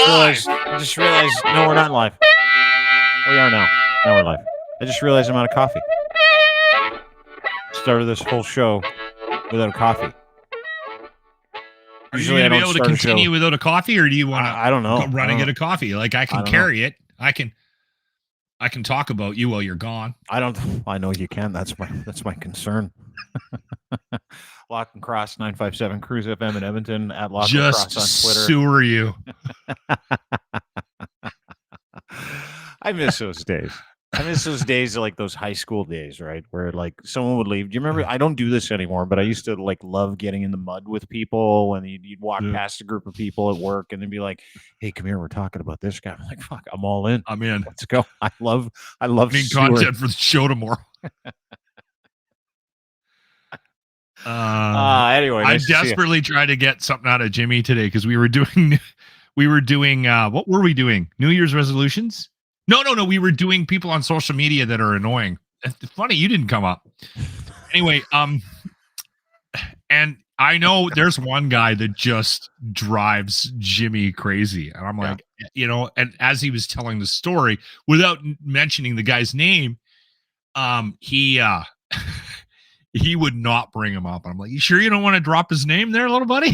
I just realized, no, we're not live. We are now. Now we're live. I just realized I'm out of coffee. Started this whole show without a coffee. Are you going to be able to continue without a coffee, or do you want to? I don't know. Run and get a coffee. Like I can carry it. I can talk about you while you're gone. I know you can. That's my concern. Lock and Cross 957 Cruise FM in Edmonton at Lock and Cross on Twitter. Sewer you. I miss those days. I miss those days, like those high school days, right? Where like someone would leave. Do you remember? I don't do this anymore, but I used to like love getting in the mud with people when you'd walk past a group of people at work and they'd be like, "Hey, come here, we're talking about this guy." I'm like, "Fuck, I'm all in. I'm in. Let's go." I love need content for the show tomorrow. Anyway, nice I desperately tried to get something out of Jimmy today because we were doing what were we doing? New Year's resolutions? No. We were doing people on social media that are annoying. It's funny you didn't come up. Anyway, and I know there's one guy that just drives Jimmy crazy, and I'm like, and as he was telling the story without mentioning the guy's name, he would not bring him up. I'm like, you sure you don't want to drop his name there, little buddy?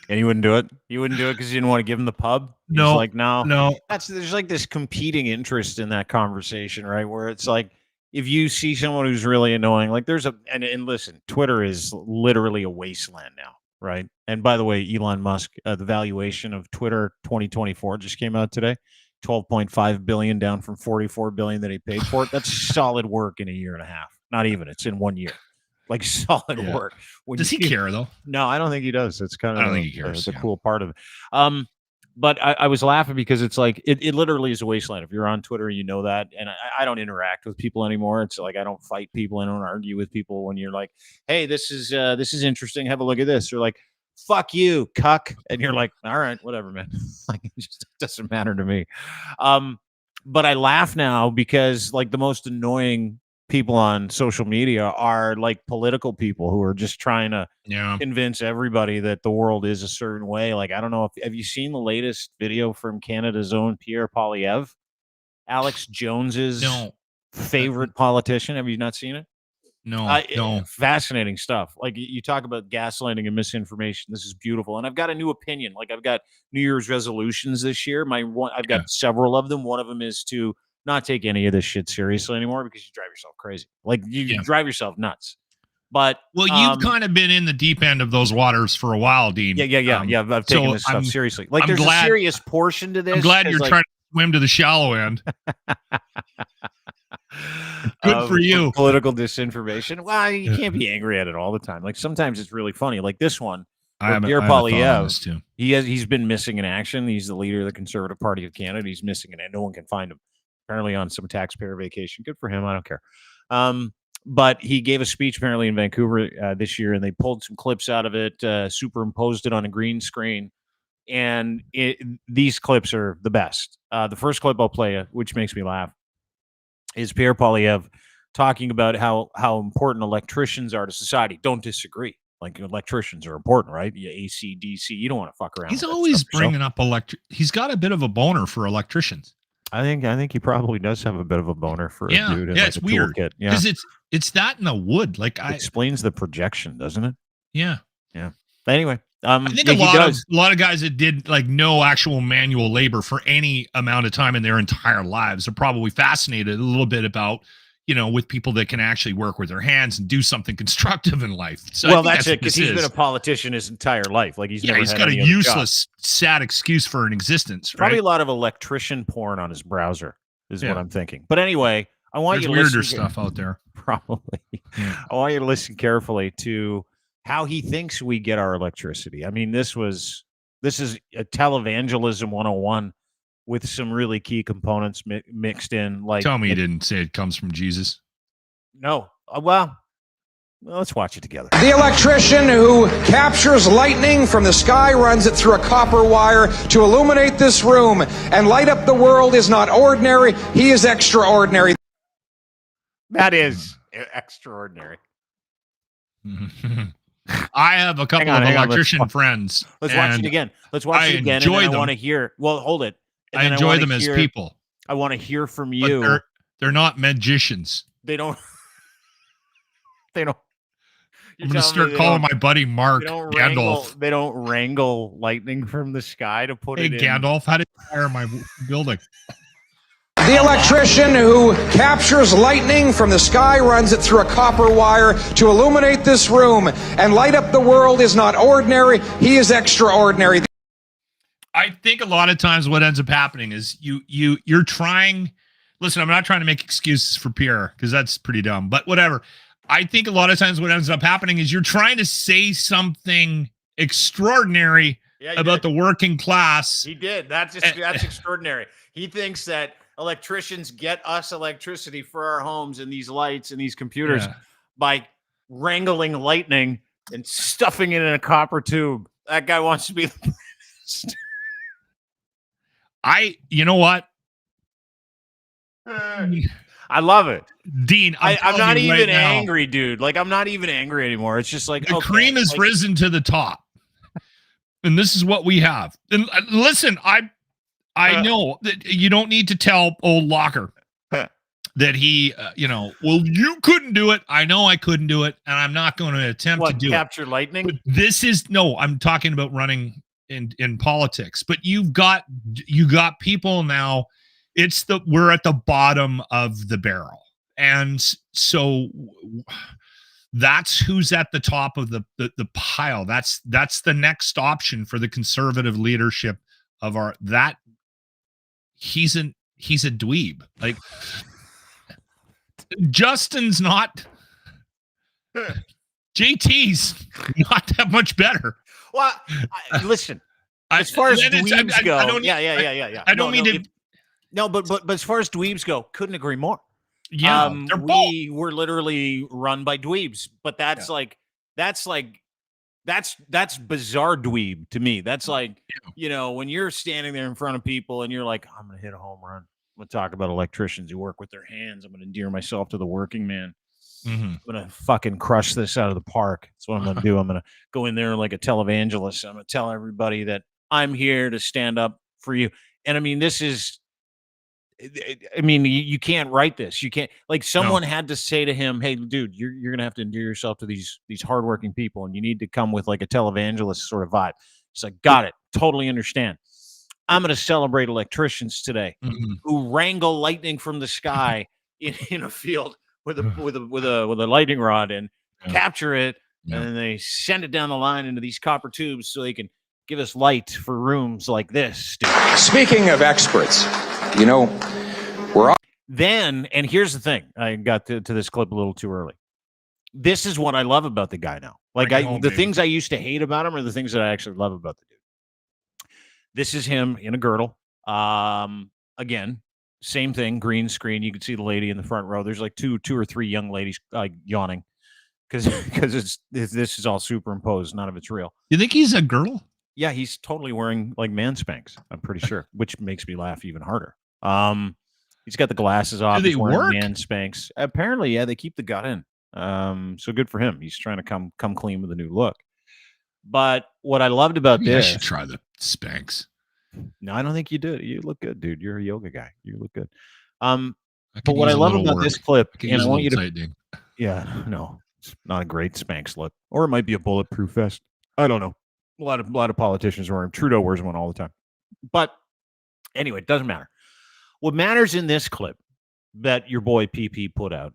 And he wouldn't do it. You wouldn't do it because you didn't want to give him the pub. He's no, like no. There's like this competing interest in that conversation, right? Where it's like if you see someone who's really annoying, like there's and listen, Twitter is literally a wasteland now, right? And by the way, Elon Musk, the valuation of Twitter 2024 just came out today, 12.5 billion down from 44 billion that he paid for it. That's solid work in a year and a half. Not even. It's in 1 year. Like solid work. Does he care though? No, I don't think he does. It's kind of I don't think he cares, the cool part of it. But I was laughing because it's like it literally is a wasteland. If you're on Twitter, you know that. And I don't interact with people anymore. It's like I don't fight people. I don't argue with people when you're like, "Hey, this is interesting. Have a look at this." Or like, "Fuck you, cuck," and you're like, "All right, whatever, man." Like it just doesn't matter to me. But I laugh now because like the most annoying people on social media are like political people who are just trying to convince everybody that the world is a certain way. Like, I don't know have you seen the latest video from Canada's own Pierre Poilievre, Alex Jones's favorite politician? Have you not seen it? No. Fascinating stuff. Like you talk about gaslighting and misinformation. This is beautiful. And I've got a new opinion. Like I've got New Year's resolutions this year. I've got several of them. One of them is to not take any of this shit seriously anymore because you drive yourself crazy. Like you drive yourself nuts. But you've kind of been in the deep end of those waters for a while, Dean. Yeah. I've taken this stuff seriously. Like there's a serious portion to this. I'm glad you're trying to swim to the shallow end. Good for you. Political disinformation. Well, you can't be angry at it all the time. Like sometimes it's really funny. Like this one. Pierre Poilievre. He's been missing in action. He's the leader of the Conservative Party of Canada. He's missing it, and no one can find him. Apparently on some taxpayer vacation. Good for him. I don't care. But he gave a speech apparently in Vancouver this year, and they pulled some clips out of it, superimposed it on a green screen. And these clips are the best. The first clip I'll play, which makes me laugh, is Pierre Poilievre talking about how important electricians are to society. Don't disagree. Like electricians are important, right? AC, DC. You don't want to fuck around. He's always bringing up He's got a bit of a boner for electricians. I think he probably does have a bit of a boner for a dude. Yeah, it's weird. Because it's that in the wood. Like it explains the projection, doesn't it? Yeah. Anyway, I think a lot of guys that did like no actual manual labor for any amount of time in their entire lives are probably fascinated a little bit about, with people that can actually work with their hands and do something constructive in life. So that's it, because he's been a politician his entire life. Like he's got a useless, sad excuse for an existance. Right? Probably a lot of electrician porn on his browser is what I'm thinking. But anyway, I want you to listen. Weirder stuff out there. Probably. Yeah. I want you to listen carefully to how he thinks we get our electricity. I mean, this is a televangelism 101. With some really key components mixed in. Like, tell me you didn't say it comes from Jesus. No. Well, let's watch it together. The electrician who captures lightning from the sky, runs it through a copper wire to illuminate this room and light up the world is not ordinary. He is extraordinary. That is extraordinary. I have a couple of electrician friends. Let's watch it again. Let's watch it again. And I want to hear. Well, hold it. I enjoy them as people. I want to hear from you. But they're not magicians. They don't. They don't. I'm going to start calling my buddy Mark Gandalf. They don't wrangle lightning from the sky to put it in. Hey, Gandalf, how did you fire my building? The electrician who captures lightning from the sky, runs it through a copper wire to illuminate this room and light up the world is not ordinary. He is extraordinary. I think a lot of times what ends up happening is you're trying. Listen, I'm not trying to make excuses for Pierre because that's pretty dumb, but whatever. I think a lot of times what ends up happening is you're trying to say something extraordinary about the working class. He did. That's extraordinary. He thinks that electricians get us electricity for our homes and these lights and these computers by wrangling lightning and stuffing it in a copper tube. That guy wants to be the best. You know what? I love it. Dean, I'm not even angry, dude. Like, I'm not even angry anymore. It's just like the cream has risen to the top. And this is what we have. And listen, I know that you don't need to tell old Locker that he, well, you couldn't do it. I know I couldn't do it, and I'm not going to attempt to do capture lightning. But I'm talking about running in politics. But you got people now. We're at the bottom of the barrel, and so that's who's at the top of the pile. That's the next option for the conservative leadership of that. He's a dweeb. Like Justin's not. JT's not that much better. Well, listen. As far as dweebs go, yeah. I don't mean to. No, but as far as dweebs go, couldn't agree more. Yeah, we're literally run by dweebs, but that's that's bizarre dweeb to me. That's like, when you're standing there in front of people and you're like, I'm going to hit a home run. I'm going to talk about electricians who work with their hands. I'm going to endear myself to the working man. Mm-hmm. I'm going to fucking crush this out of the park. That's what I'm going to do. I'm going to go in there like a televangelist. I'm going to tell everybody that I'm here to stand up for you. And I mean, you can't write this. You can't, like, someone had to say to him, hey, dude, you're going to have to endear yourself to these hardworking people, and you need to come with like a televangelist sort of vibe. He's like, got it. Totally understand. I'm going to celebrate electricians today who wrangle lightning from the sky in a field with a lightning rod and capture it. And then they send it down the line into these copper tubes so they can give us light for rooms like this. Dude. Speaking of experts, and here's the thing. I got to this clip a little too early. This is what I love about the guy now. Like, things I used to hate about him are the things that I actually love about the dude. This is him in a girdle. Again, same thing, green screen. You can see the lady in the front row. There's like two or three young ladies yawning because this is all superimposed. None of it's real. You think he's a girl? Yeah, he's totally wearing like man spanks. I'm pretty sure, which makes me laugh even harder. He's got the glasses off. Do they work? Man spanks. Apparently, yeah, they keep the gut in. So good for him. He's trying to come clean with a new look. But what I loved about this, I should try the spanks. No, I don't think you did. You look good, dude. You're a yoga guy. You look good. But what I love about this clip, and I want you to, no, it's not a great Spanx look, or it might be a bulletproof vest. I don't know. A lot of politicians wear them. Trudeau wears one all the time. But anyway, it doesn't matter. What matters in this clip that your boy PeePee put out,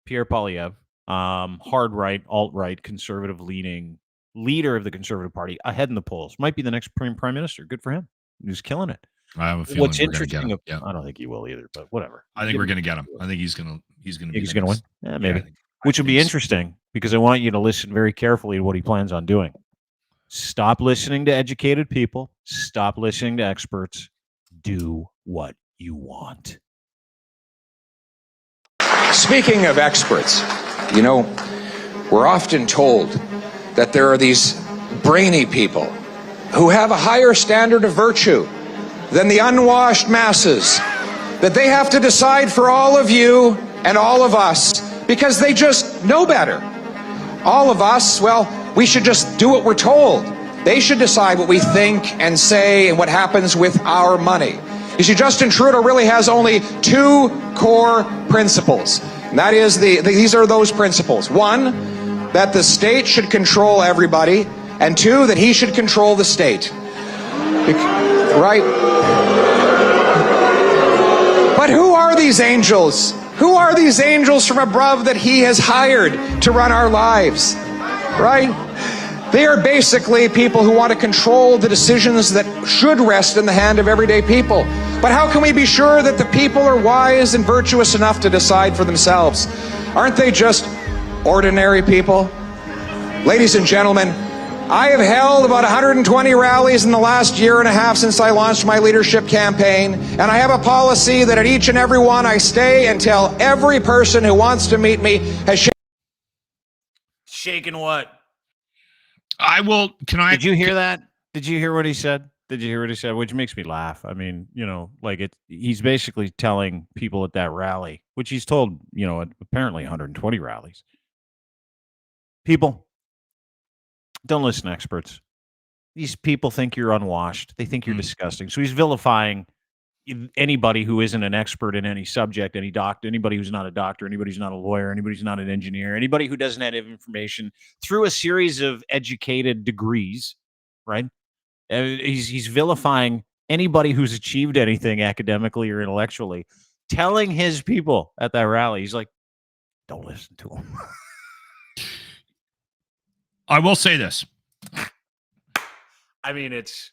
Pierre Poilievre, hard right, alt right, conservative leaning leader of the Conservative Party, ahead in the polls, might be the next prime minister. Good for him. He's killing it. I have a feeling what's interesting. I don't think he will either, but whatever. I think we're going to get him. I think he's going to win. Yeah, maybe. Which would be interesting because I want you to listen very carefully to what he plans on doing. Stop listening to educated people. Stop listening to experts. Do what you want. Speaking of experts, we're often told that there are these brainy people who have a higher standard of virtue than the unwashed masses, that they have to decide for all of you and all of us because they just know better. All of us, well, we should just do what we're told. They should decide what we think and say and what happens with our money. You see, Justin Trudeau really has only two core principles. And that is, these are those principles. One, that the state should control everybody. And two, that he should control the state. Right? But who are these angels? Who are these angels from above that he has hired to run our lives? Right? They are basically people who want to control the decisions that should rest in the hand of everyday people. But how can we be sure that the people are wise and virtuous enough to decide for themselves? Aren't they just ordinary people? Ladies and gentlemen, I have held about 120 rallies in the last year and a half since I launched my leadership campaign, and I have a policy that at each and every one I stay until every person who wants to meet me has shaken what? Did you hear that? Did you hear what he said? Did you hear what he said? Which makes me laugh. I mean, he's basically telling people at that rally, which he's told, apparently 120 rallies. People, don't listen to experts. These people think you're unwashed. They think you're disgusting. So he's vilifying anybody who isn't an expert in any subject, any doctor, anybody who's not a doctor, anybody who's not a lawyer, anybody who's not an engineer, anybody who doesn't have information through a series of educated degrees, right? He's vilifying anybody who's achieved anything academically or intellectually, telling his people at that rally, he's like, don't listen to him. I will say this. I mean, it's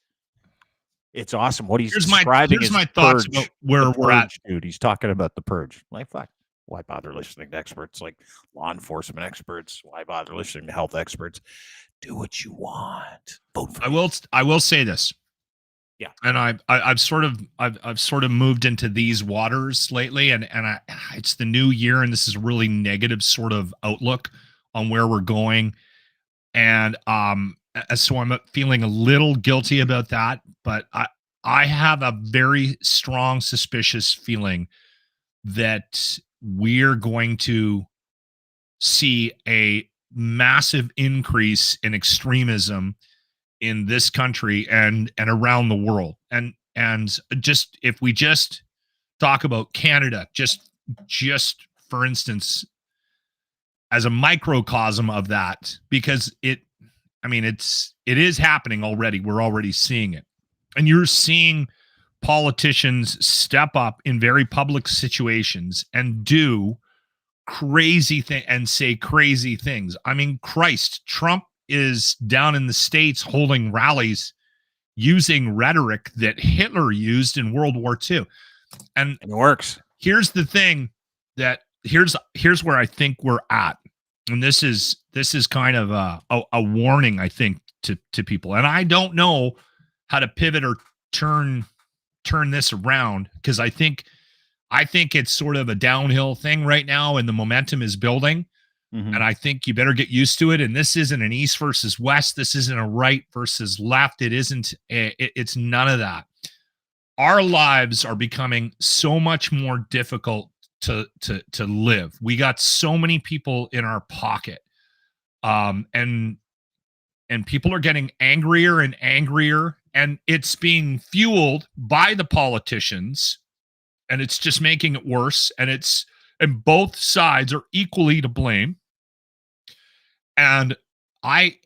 awesome. What he's here's my thoughts about where we're at, dude. He's talking about the purge. Like, fuck. Why bother listening to experts like law enforcement experts? Why bother listening to health experts? Do what you want. Vote for I will say this. Yeah. And I've sort of moved into these waters lately, and it's the new year, and this is a really negative sort of outlook on where we're going. And so I'm feeling a little guilty about that, but I have a very strong suspicious feeling that we're going to see a massive increase in extremism in this country and around the world. And just if we just talk about Canada, just for instance, as a microcosm of that, because it is happening already. We're already seeing it. And you're seeing politicians step up in very public situations and do crazy things and say crazy things. I mean, Christ, Trump is down in the States holding rallies using rhetoric that Hitler used in World War II. And it works. Here's the thing that here's where I think we're at. And this is kind of a warning, I think, to people. And I don't know how to pivot or turn this around, because I think it's sort of a downhill thing right now, and the momentum is building. Mm-hmm. And I think you better get used to it. And this isn't an East versus West. This isn't a right versus left. It isn't. It's none of that. Our lives are becoming so much more difficult to live. We got so many people in our pocket, and people are getting angrier and angrier, and it's being fueled by the politicians, and it's just making it worse. And both sides are equally to blame. And I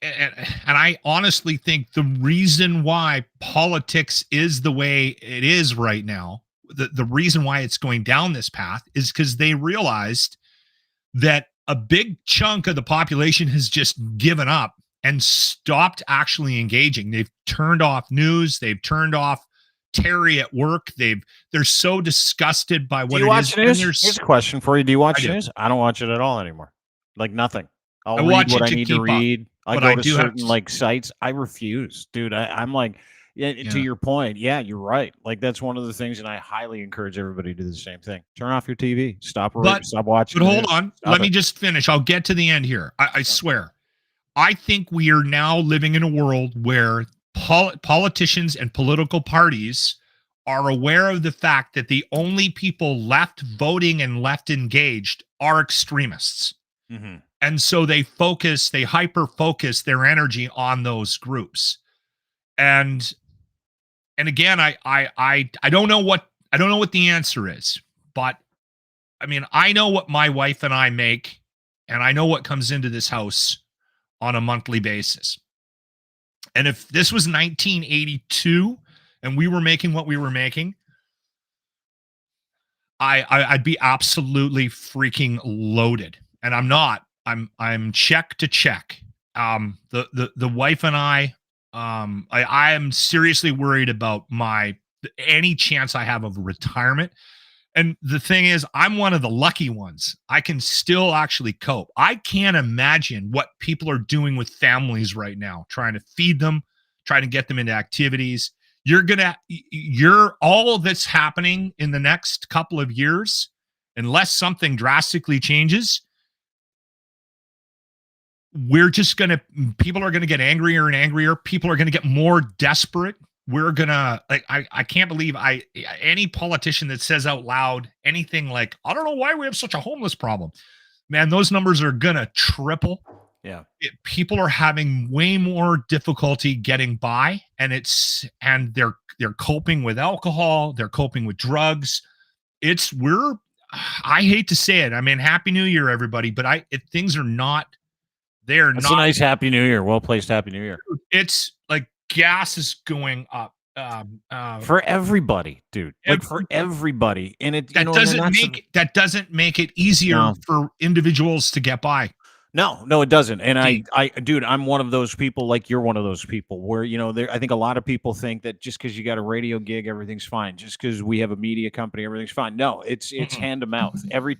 honestly think the reason why politics is the way it is right now, the reason why it's going down this path, is because they realized that a big chunk of the population has just given up and stopped actually engaging. They've turned off news. They've turned off Terry at work. They're so disgusted by what do you watch news. Here's a question for you. Do you watch news? I don't watch it at all anymore. Like nothing. I'll read what I need to read. I go to certain sites. I refuse, dude. I'm like, to your point. Yeah, you're right. Like that's one of the things, and I highly encourage everybody to do the same thing. Turn off your TV. Stop watching. But hold on. Let me just finish. I'll get to the end here. I swear. I think we are now living in a world where politicians and political parties are aware of the fact that the only people left voting and left engaged are extremists. Mm-hmm. And so they hyper focus their energy on those groups. And again, I don't know what the answer is, but I mean, I know what my wife and I make, and I know what comes into this house on a monthly basis. And if this was 1982 and we were making what we were making, I'd be absolutely freaking loaded. And I'm not. I'm check to check. The wife and I am seriously worried about any chance I have of retirement. And the thing is, I'm one of the lucky ones. I can still actually cope. I can't imagine what people are doing with families right now, trying to feed them, trying to get them into activities. All that's happening in the next couple of years, unless something drastically changes, people are going to get angrier and angrier. People are going to get more desperate. I can't believe any politician that says out loud anything like, I don't know why we have such a homeless problem. Man, those numbers are going to triple. Yeah. People are having way more difficulty getting by, and they're coping with alcohol. They're coping with drugs. I hate to say it. I mean, Happy New Year, everybody, but things are not, That's a nice Happy New Year. Well-placed Happy New Year. It's like gas is going up for everybody, dude. Like for everybody, and that doesn't make it easier for individuals to get by. No, it doesn't. And dude, I'm one of those people. Like you're one of those people where I think a lot of people think that just because you got a radio gig, everything's fine. Just because we have a media company, everything's fine. No, it's hand to mouth. Every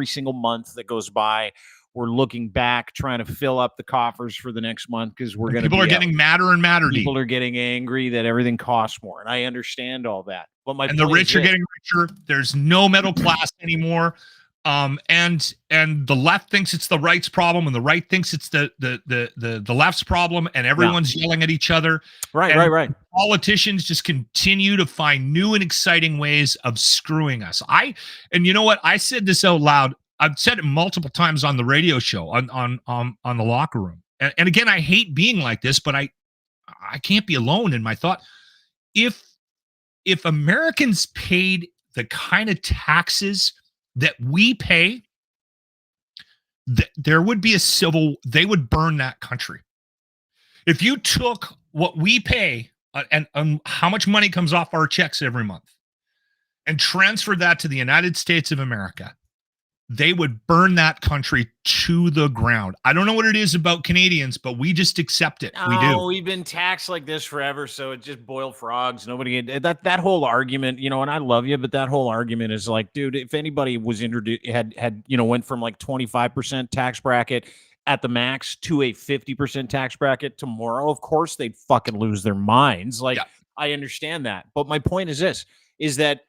single month that goes by, we're looking back, trying to fill up the coffers for the next month because people are getting madder and madder. People are getting angry that everything costs more, and I understand all that. But the rich are getting richer. There's no middle class anymore. And the left thinks it's the right's problem, and the right thinks it's the left's problem, and everyone's yelling at each other. Right. Politicians just continue to find new and exciting ways of screwing us. And you know what? I said this out loud. I've said it multiple times on the radio show on the Locker Room. And again, I hate being like this, but I can't be alone in my thought. If Americans paid the kind of taxes that we pay, there would be they would burn that country. If you took what we pay and how much money comes off our checks every month and transferred that to the United States of America, they would burn that country to the ground. I don't know what it is about Canadians, but we just accept it. We do. We've been taxed like this forever, so it's just boiled frogs. Nobody that whole argument, and I love you, but that whole argument is like, dude, if anybody was introduced, went from like 25% tax bracket at the max to a 50% tax bracket tomorrow, of course they'd fucking lose their minds. Like, I understand that, but my point is this: is that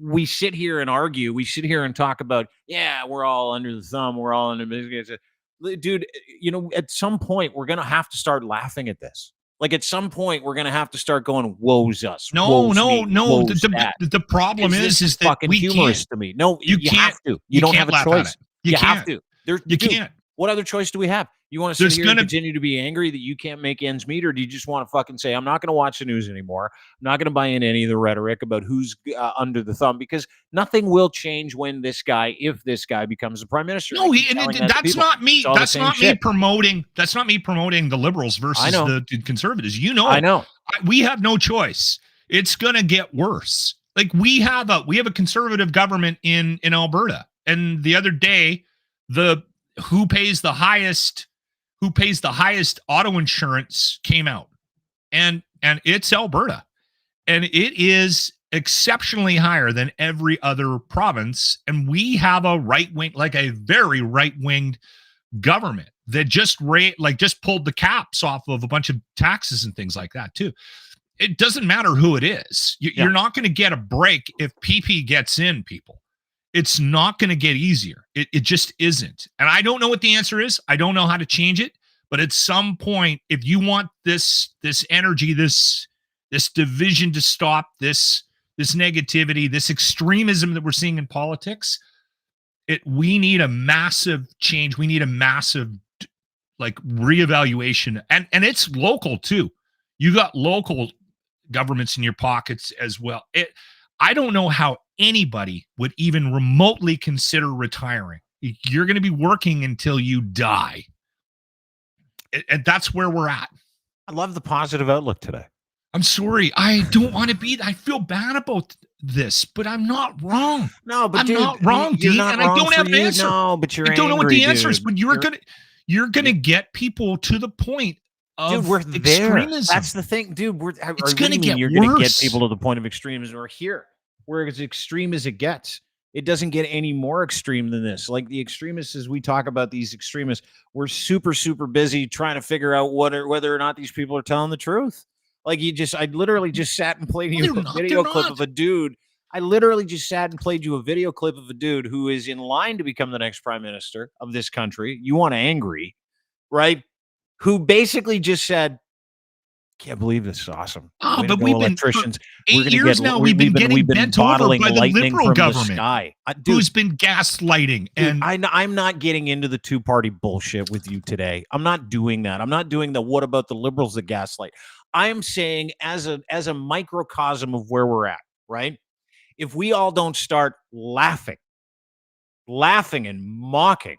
we sit here and argue. We sit here and talk about, we're all under the thumb. We're all under the dude. At some point, we're going to have to start laughing at this. Like at some point, we're going to have to start going, woe's us. No. The problem is that fucking humorous to me. No, you have to. You don't have a choice. You have to. You can't. What other choice do we have? You want to sit here and continue to be angry that you can't make ends meet, or do you just want to fucking say, I'm not going to watch the news anymore. I'm not going to buy in any of the rhetoric about who's under the thumb, because nothing will change if this guy becomes the prime minister. No, that's not me. That's not me promoting. That's not me promoting the liberals versus the conservatives. I know. We have no choice. It's going to get worse. Like we have a conservative government in Alberta, and the other day, who pays the highest auto insurance came out, and it's Alberta, and it is exceptionally higher than every other province. And we have a very right-winged government that just pulled the caps off of a bunch of taxes and things like that too. It doesn't matter who it is. You're not going to get a break if PeePee gets in, people. It's not going to get easier. It just isn't. And I don't know what the answer is. I don't know how to change it. But at some point, if you want this energy, this this division to stop this negativity, this extremism that we're seeing in politics. We need a massive change. We need a massive reevaluation, and it's local too. You got local governments in your pockets as well. I don't know how anybody would even remotely consider retiring. You're going to be working until you die. And that's where we're at. I love the positive outlook today. I'm sorry. I don't want to be. I feel bad about this, but I'm not wrong. No, but I'm not wrong, Dean, and I don't have an answer. No, but you're I don't know what the answer is, but you're gonna get people to the point of we're extremism. There. That's the thing, dude. It's going to get worse. You're going to get people to the point of extremism. We're here. We're as extreme as it gets. It doesn't get any more extreme than this. Like the extremists, as we talk about these extremists, we're super, super busy trying to figure out whether or not these people are telling the truth. Like I literally just sat and played you a video clip of a dude. I literally just sat and played you a video clip of a dude who is in line to become the next prime minister of this country. You want angry, right? Who basically just said, "Can't believe this is awesome." Oh, but we've been electricians. For 8 years now. We've been getting bent over by the liberal government, who's been gaslighting. And I'm not getting into the two-party bullshit with you today. I'm not doing that. I'm not doing the what about the liberals that gaslight. I'm saying as a microcosm of where we're at, right? If we all don't start laughing and mocking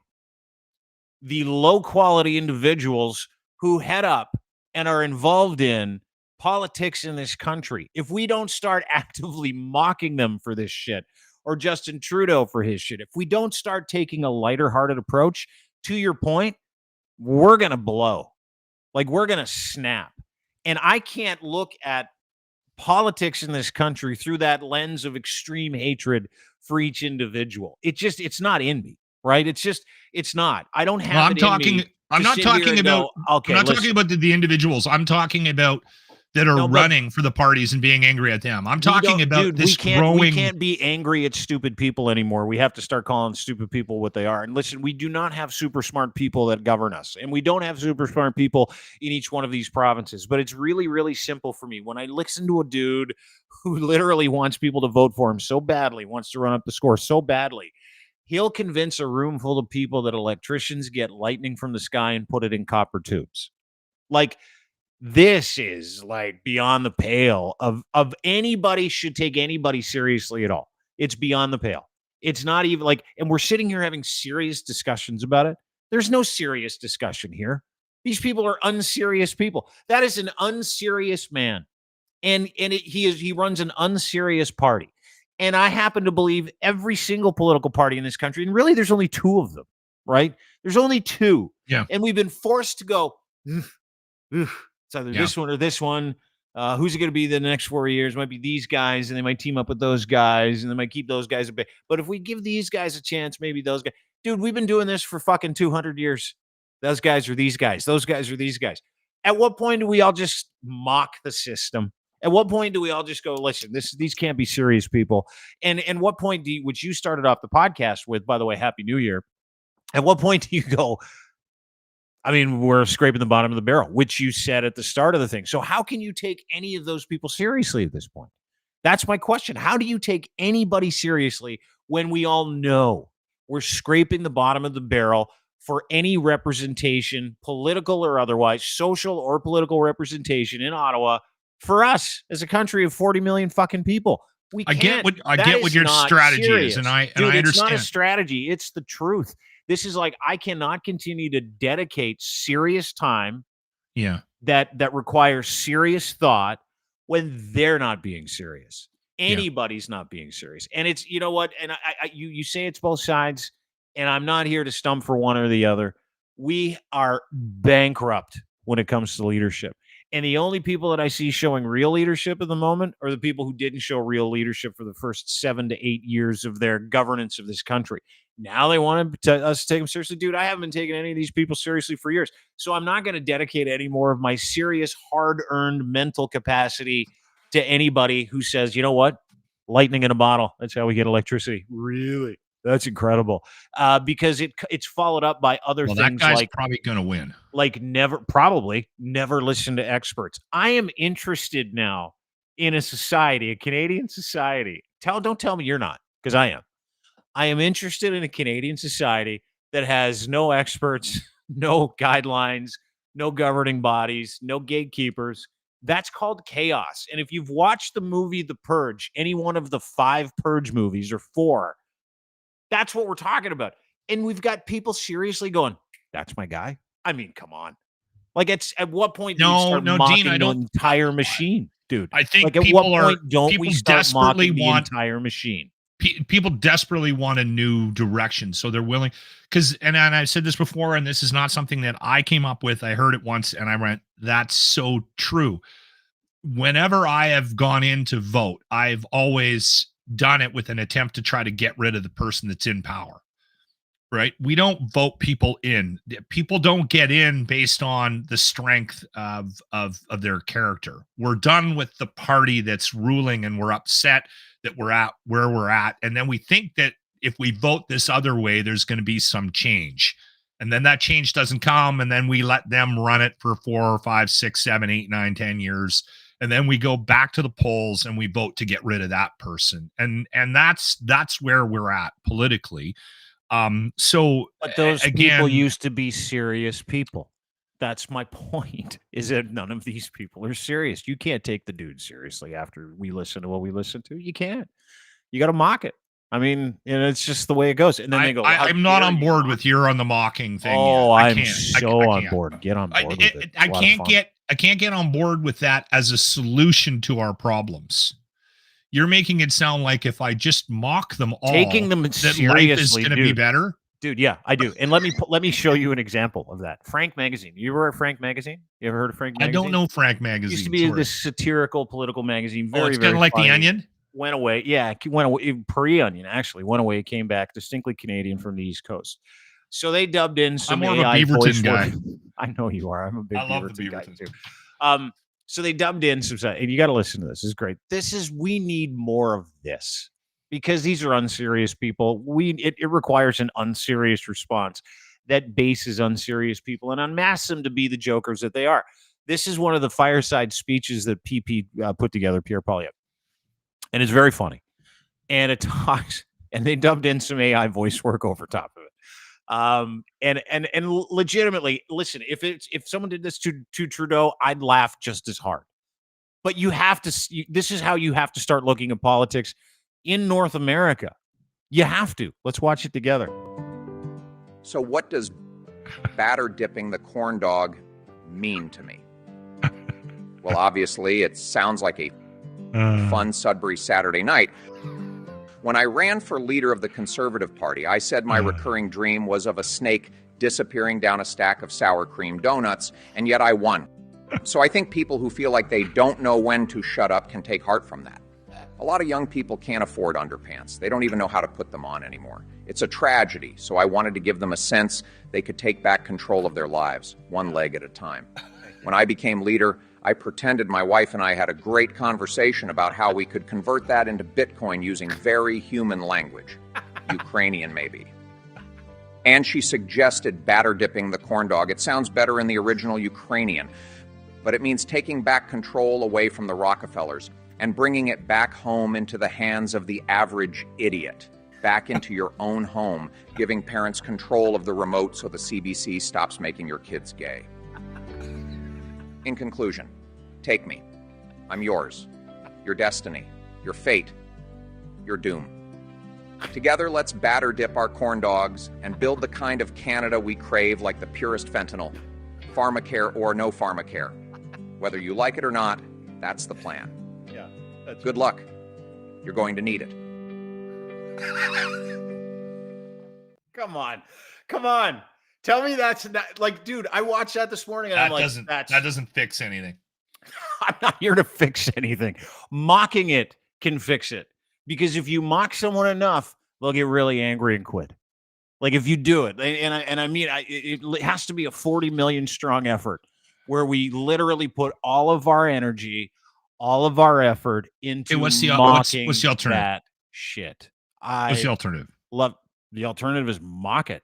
the low-quality individuals who head up and are involved in politics in this country, if we don't start actively mocking them for this shit, or Justin Trudeau for his shit, if we don't start taking a lighter-hearted approach, to your point, we're going to blow. Like, we're going to snap. And I can't look at politics in this country through that lens of extreme hatred for each individual. It's not in me, right? It's not. I don't have I'm not talking about the individuals. I'm talking about that are running for the parties and being angry at them. I'm talking about this growing. We can't be angry at stupid people anymore. We have to start calling stupid people what they are. And listen, we do not have super smart people that govern us. And we don't have super smart people in each one of these provinces. But it's really, really simple for me. When I listen to a dude who literally wants people to vote for him so badly, wants to run up the score so badly, he'll convince a room full of people that electricians get lightning from the sky and put it in copper tubes. Like, this is like beyond the pale of anybody should take anybody seriously at all. It's beyond the pale. It's not even like, and we're sitting here having serious discussions about it. There's no serious discussion here. These people are unserious people. That is an unserious man. And he runs an unserious party. And I happen to believe every single political party in this country, and really there's only two of them, right? There's only two. Yeah. And we've been forced to go, it's either this one or this one. Who's it going to be the next 4 years? Might be these guys, and they might team up with those guys, and they might keep those guys a bit. But if we give these guys a chance, maybe those guys. Dude, we've been doing this for fucking 200 years. Those guys are these guys. Those guys are these guys. At what point do we all just mock the system? At what point do we all just go, listen, these can't be serious people? And what point which you started off the podcast with, by the way, Happy New Year. At what point do you go, I mean, we're scraping the bottom of the barrel, which you said at the start of the thing. So how can you take any of those people seriously at this point? That's my question. How do you take anybody seriously when we all know we're scraping the bottom of the barrel for any representation, political or otherwise, social or political representation in Ottawa for us as a country of 40 million fucking people? I get what your strategy is, and I understand. It's not a strategy. It's the truth. This is like, I cannot continue to dedicate serious time that requires serious thought when they're not being serious. Anybody's not being serious. And it's, you know what? And you say it's both sides, and I'm not here to stump for one or the other. We are bankrupt when it comes to leadership. And the only people that I see showing real leadership at the moment are the people who didn't show real leadership for the first 7 to 8 years of their governance of this country. Now they want us to take them seriously. Dude, I haven't been taking any of these people seriously for years. So I'm not going to dedicate any more of my serious, hard-earned mental capacity to anybody who says, you know what? Lightning in a bottle. That's how we get electricity. Really? That's incredible. Because it's followed up by other things. That guy's probably going to win. Like never listen to experts. I am interested now in a society, a Canadian society. Don't tell me you're not, because I am. I am interested in a Canadian society that has no experts, no guidelines, no governing bodies, no gatekeepers. That's called chaos. And if you've watched the movie The Purge, any one of the 5 Purge movies or 4, that's what we're talking about. And we've got people seriously going, that's my guy. I mean, come on. Like, at what point do we start mocking Dean, the entire machine, dude? I think like, at what point don't we start mocking the entire machine? People desperately want a new direction, so they're willing. Because, and I've said this before, and this is not something that I came up with. I heard it once, and I went, "That's so true." Whenever I have gone in to vote, I've always done it with an attempt to try to get rid of the person that's in power. Right? We don't vote people in. People don't get in based on the strength of their character. We're done with the party that's ruling, and we're upset that we're at where we're at. And then we think that if we vote this other way, there's going to be some change. And then that change doesn't come. And then we let them run it for 4 or 5, 6, 7, 8, 9, 10 years. And then we go back to the polls and we vote to get rid of that person. And that's where we're at politically. So but those people used to be serious people. That's my point, is that none of these people are serious. You can't take the dude seriously after we listen to what we listen to. You can't. You got to mock it. I mean, and it's just the way it goes. And then they go, I'm not on board with you're on the mocking thing. Oh, I'm so on board. Get on board with it. I can't get on board with that as a solution to our problems. You're making it sound like if I just mock them all, taking them seriously, life is going to be better. Dude, yeah, I do. And let me show you an example of that. Frank Magazine. You ever heard of Frank Magazine? You ever heard of Frank Magazine? I don't know Frank Magazine. It used to be this satirical political magazine. It's kind of like funny. The Onion? Went away. Yeah, it went away. Onion actually went away. Came back, distinctly Canadian from the East Coast. So they dubbed in some I'm more of a Beaverton guy. I know you are. I'm a big Beaverton guy too. So they dubbed in some stuff, and you got to listen to this. This is great. We need more of this, because these are unserious people. It requires an unserious response that bases unserious people and unmasks them to be the jokers that they are. This is one of the fireside speeches that PeePee put together, Pierre Poilievre, and it's very funny. And it talks, and they dubbed in some AI voice work over top of it. And legitimately, listen, if someone did this to Trudeau, I'd laugh just as hard. But you have to. This is how you have to start looking at politics in North America. You have to. Let's watch it together. So what does batter dipping the corn dog mean to me? Well, obviously, it sounds like a fun Sudbury Saturday night. When I ran for leader of the Conservative Party, I said my recurring dream was of a snake disappearing down a stack of sour cream donuts, and yet I won. So I think people who feel like they don't know when to shut up can take heart from that. A lot of young people can't afford underpants. They don't even know how to put them on anymore. It's a tragedy, so I wanted to give them a sense they could take back control of their lives, one leg at a time. When I became leader, I pretended my wife and I had a great conversation about how we could convert that into Bitcoin using very human language. Ukrainian, maybe. And she suggested batter dipping the corn dog. It sounds better in the original Ukrainian, but it means taking back control away from the Rockefellers and bringing it back home into the hands of the average idiot, back into your own home, giving parents control of the remote so the CBC stops making your kids gay. In conclusion, take me. I'm yours. Your destiny, your fate, your doom. Together, let's batter dip our corn dogs and build the kind of Canada we crave, like the purest fentanyl, pharmacare or no pharmacare. Whether you like it or not, that's the plan. Yeah. Good luck. You're going to need it. Come on. Tell me that's not, like, dude, I watched that this morning and I'm like, that doesn't fix anything. I'm not here to fix anything. Mocking it can fix it, because if you mock someone enough, they'll get really angry and quit. Like, if you do it, and I mean, it has to be a 40 million strong effort where we literally put all of our energy, all of our effort into mocking what's the alternative? That shit. What's the alternative? The alternative is mock it.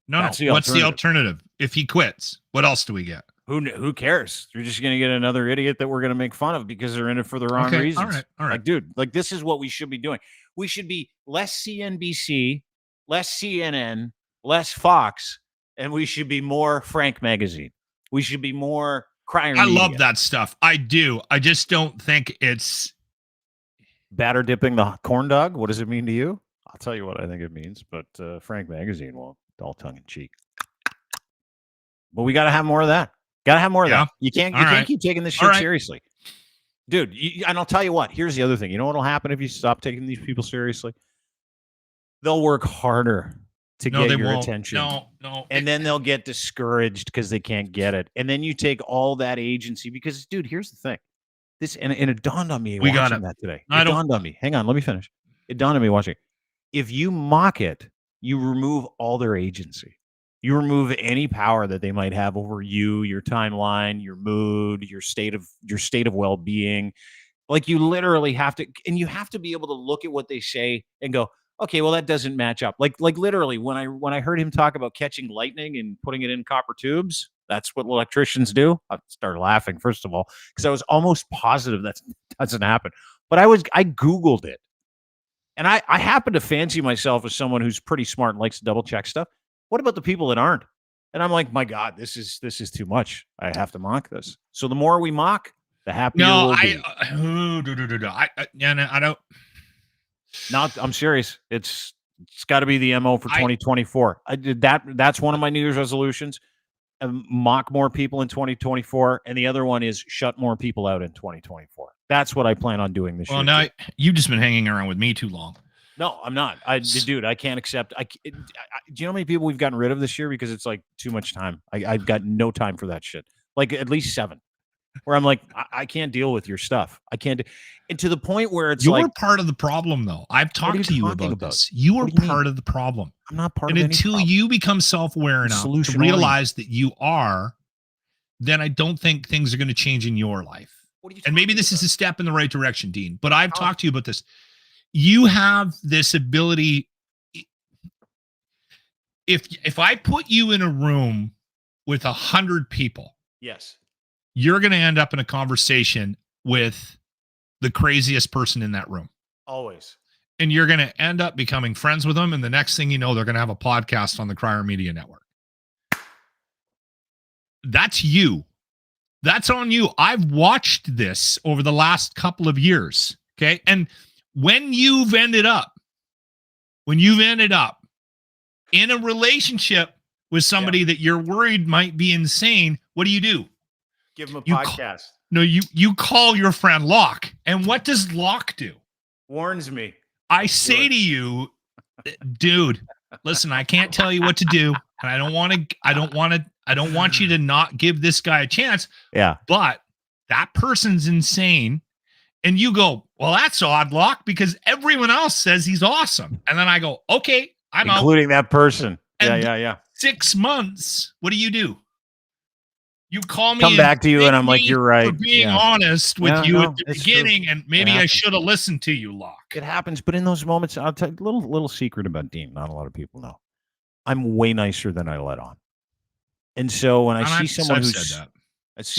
No, what's the alternative? If he quits, what else do we get? Who cares? You're just going to get another idiot that we're going to make fun of because they're in it for the wrong reasons. All right. Like, dude, like this is what we should be doing. We should be less CNBC, less CNN, less Fox, and we should be more Frank Magazine. We should be more Crier Media. I love that stuff. I do. I just don't think it's batter dipping the corn dog. What does it mean to you? I'll tell you what I think it means, but Frank Magazine, well, all tongue in cheek. But we got to have more of that. Got to have more of that. You can't keep taking this shit seriously. Dude, and I'll tell you what, here's the other thing. You know what'll happen if you stop taking these people seriously? They'll work harder to get your attention. No. And then they'll get discouraged because they can't get it. And then you take all that agency because, dude, here's the thing. This and it dawned on me watching that today. It dawned on me. Hang on, let me finish. It dawned on me watching. If you mock it, you remove all their agency. You remove any power that they might have over you, your timeline, your mood, your state of well-being. Like you literally have to, and you have to be able to look at what they say and go, okay, well that doesn't match up. Like literally, when I heard him talk about catching lightning and putting it in copper tubes, that's what electricians do. I started laughing first of all because I was almost positive that doesn't happen. But I Googled it, and I happen to fancy myself as someone who's pretty smart and likes to double check stuff. What about the people that aren't? And I'm like, my God, this is too much. I have to mock this. So the more we mock, the happier we'll be. I don't. No, I'm serious. It's got to be the MO for 2024. That's one of my New Year's resolutions. Mock more people in 2024, and the other one is shut more people out in 2024. That's what I plan on doing this year. Well, now you've just been hanging around with me too long. No, I'm not. Dude, I can't accept. Do you know how many people we've gotten rid of this year because it's like too much time? I've got no time for that shit. Like at least 7, where I'm like, I can't deal with your stuff. I can't. And to the point where it's you're part of the problem, though. I've talked to you about this. You are part of the problem. I'm not part of any until problem. You become self-aware enough to realize that you are, then I don't think things are going to change in your life. And maybe this is a step in the right direction, Dean. But I've talked to you about this. You have this ability. If I put you in a room with 100 people, yes, you're going to end up in a conversation with the craziest person in that room. Always. And you're going to end up becoming friends with them. And the next thing you know, they're going to have a podcast on the Crier Media Network. That's you. That's on you. I've watched this over the last couple of years. Okay. And when you've ended up in a relationship with somebody that you're worried might be insane, what do? Give them a podcast. You call your friend Locke. And what does Locke do? Warns me. I say to you, dude, listen, I can't tell you what to do. And I don't want you to not give this guy a chance. Yeah. But that person's insane. And you go, well, that's odd, Locke, because everyone else says he's awesome. And then I go, okay, I'm out. Including that person. And yeah. 6 months. What do? You call me. Come back to you, and I'm like, you're right. For being honest with you at the beginning, true. And maybe I should have listened to you, Locke. It happens, but in those moments, I'll tell you a little secret about Dean. Not a lot of people know. I'm way nicer than I let on. And so when I see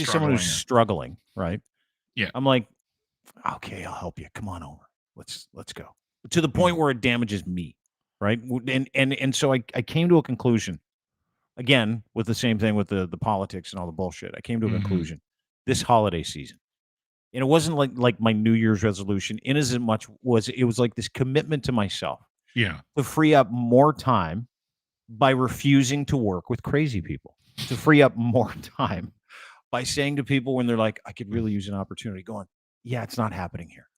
someone who's struggling, right? Yeah. I'm like, okay, I'll help you. Come on over. Let's go. To the point where it damages me, right? And so I came to a conclusion. Again, with the same thing with the politics and all the bullshit. I came to a conclusion this holiday season. And it wasn't like my New Year's resolution in as much it was like this commitment to myself. Yeah. To free up more time by refusing to work with crazy people. To free up more time by saying to people when they're like, I could really use an opportunity, going, yeah, it's not happening here.